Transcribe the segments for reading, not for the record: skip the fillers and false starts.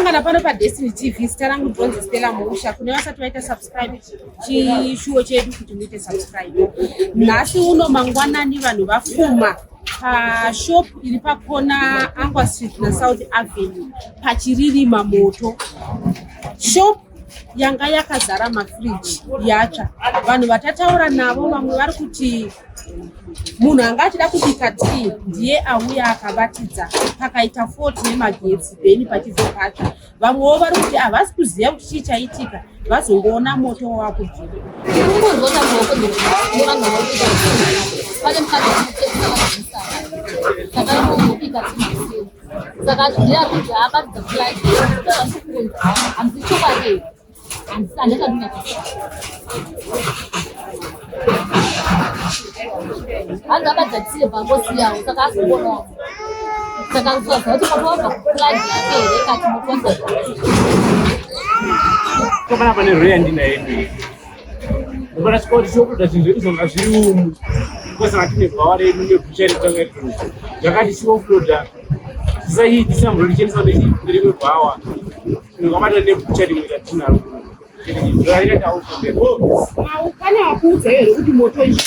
Tasangana pano paDestiny TV. Zita rangu Bronze Stella Musha. Kune vasati vaita subscribe chishuwo chedu kuti muite subscribe. Nhasi uno mangwanani vanhu vafuma shop iri pakona Angwa Street na South Avenue pachiririma moto. Shop yanga yakazara mafridge yatsva. Vanhu vatataura navo vamwe vari kuti munhu anga achida kubika tea ndiye auya akabatidza pakaita fort nemagetsi then pachizopatsva. Vamwewo vari kuti havasi kuziva kuti chii chaitika vazongoona moto wakubvira. Kama hapa ni rendi na hivi. Mbona sikoti shoku tazindiri zonga ziriumu. Kwa sababu ni kwa wale ndio kucheri tanga tu. Yakati sio floda. Sasa hii December religion sana hii ndio bawa. Ni kama ndio kucheri mwita tuna. Ndio ta huko. Ukanya wakuze wewe kuti moto hii.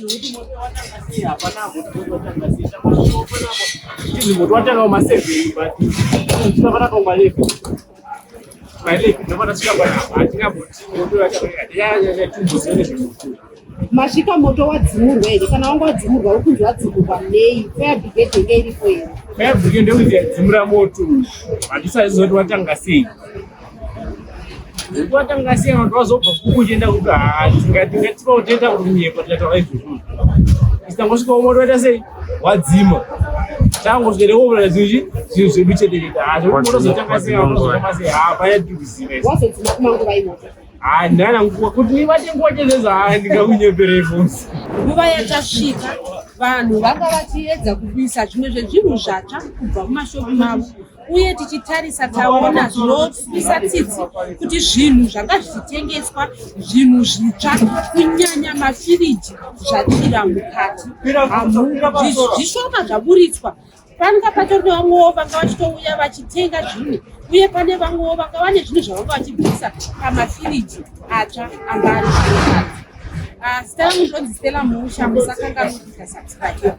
Kuti moto watangasia hapana moto watangasia. Kwa sababu hizi moto watanga masevi but tunapata kwa malipo. Masvika moto wadzimurwa here kana wanga wadzimurwa uri kunzi wadzimurwa nei? Fire brigade enge iripo here? Fire brigade ndokuti yadzimura moto handisati zoti watanga sei. Kuti watanga sei vanhu vazobva kuku uchienda kuti tingatipa kutenda kuti munyepa tichataura izvozvo. Isitangosvikawo moto waita sei wadzima. Tangosvikerewo zvinhu zvedu chete chete. Moto zotanga sei vanozotanga sei hapana tikuziva. Wazodzima kumanguva imoto? Ndana nguva kuti nibate nguva chezeza ndingakunyeperepo. Nguva yatasvika vanhu vanga vachiedza kubvisa zvimwe zvezvinhu zvatsva kubva mumashopu mavo uye tichitarisa taona zvinobvisa tsitsi kuti zvinhu zvanga zvichitengeswa zvinhu zvitsva kunyanya mafiriji zvachira mukati. Zvishoma zvaburitswa. Panga patori vamwewo vanga vachitouya vachitenga zvinhu uye pane vamwewo vanga vane zvinhu zvavanga vachibvisa pamafiriji atsva anga ari mukati. Zita rangu Bronze Stella Musha. Musakanganwa kuita subscribe.